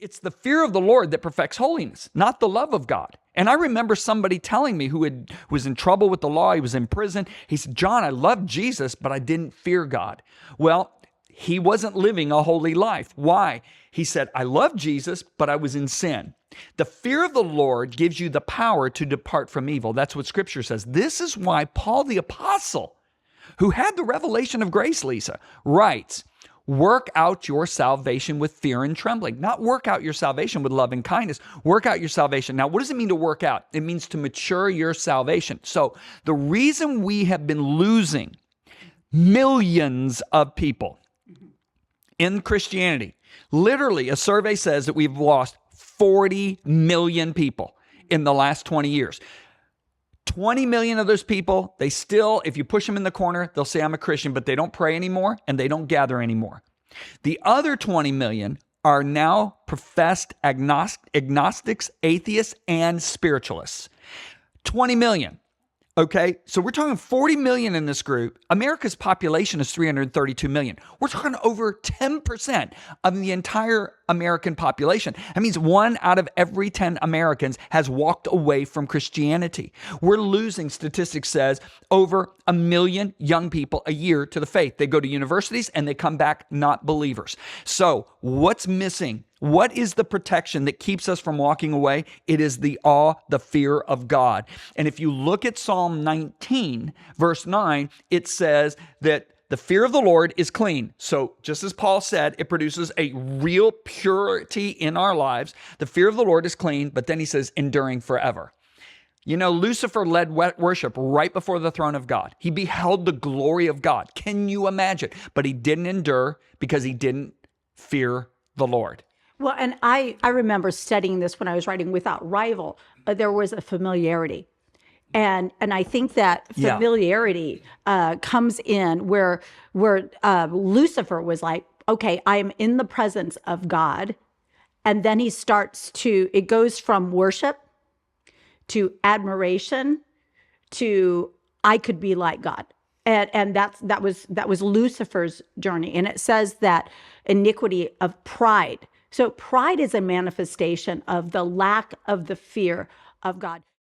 It's the fear of the Lord that perfects holiness, not the love of God. And I remember somebody telling me was in trouble with the law. He was in prison. He said, John, I love Jesus, but I didn't fear God. Well, he wasn't living a holy life. Why? He said, I love Jesus, but I was in sin. The fear of the Lord gives you the power to depart from evil. That's what Scripture says. This is why Paul the Apostle, who had the revelation of grace, Lisa, writes, work out your salvation with fear and trembling. Not work out your salvation with love and kindness. Work out your salvation. Now, what does it mean to work out? It means to mature your salvation. So the reason we have been losing millions of people in Christianity, literally a survey says that we've lost 40 million people in the last 20 years. 20 million of those people, they still, if you push them in the corner, they'll say, I'm a Christian, but they don't pray anymore and they don't gather anymore. The other 20 million are now professed agnostics, atheists, and spiritualists. 20 million. Okay, so we're talking 40 million in this group. America's population is 332 million. We're talking over 10% of the entire American population. That means 1 out of every 10 Americans has walked away from Christianity. We're losing, statistics says, over 1 million young people a year to the faith. They go to universities and they come back not believers. So what's missing? What is the protection that keeps us from walking away? It is the awe, the fear of God. And if you look at Psalm 19, verse 9, it says that the fear of the Lord is clean. So just as Paul said, it produces a real purity in our lives. The fear of the Lord is clean, but then he says, enduring forever. You know, Lucifer led worship right before the throne of God. He beheld the glory of God. Can you imagine? But he didn't endure because he didn't fear the Lord. Well, and I remember studying this when I was writing Without Rival. There was a familiarity. And I think that familiarity comes in where Lucifer was like, okay, I am in the presence of God. And then he starts to, it goes from worship to admiration to I could be like God. And that was Lucifer's journey. And it says that iniquity of pride. So pride is a manifestation of the lack of the fear of God.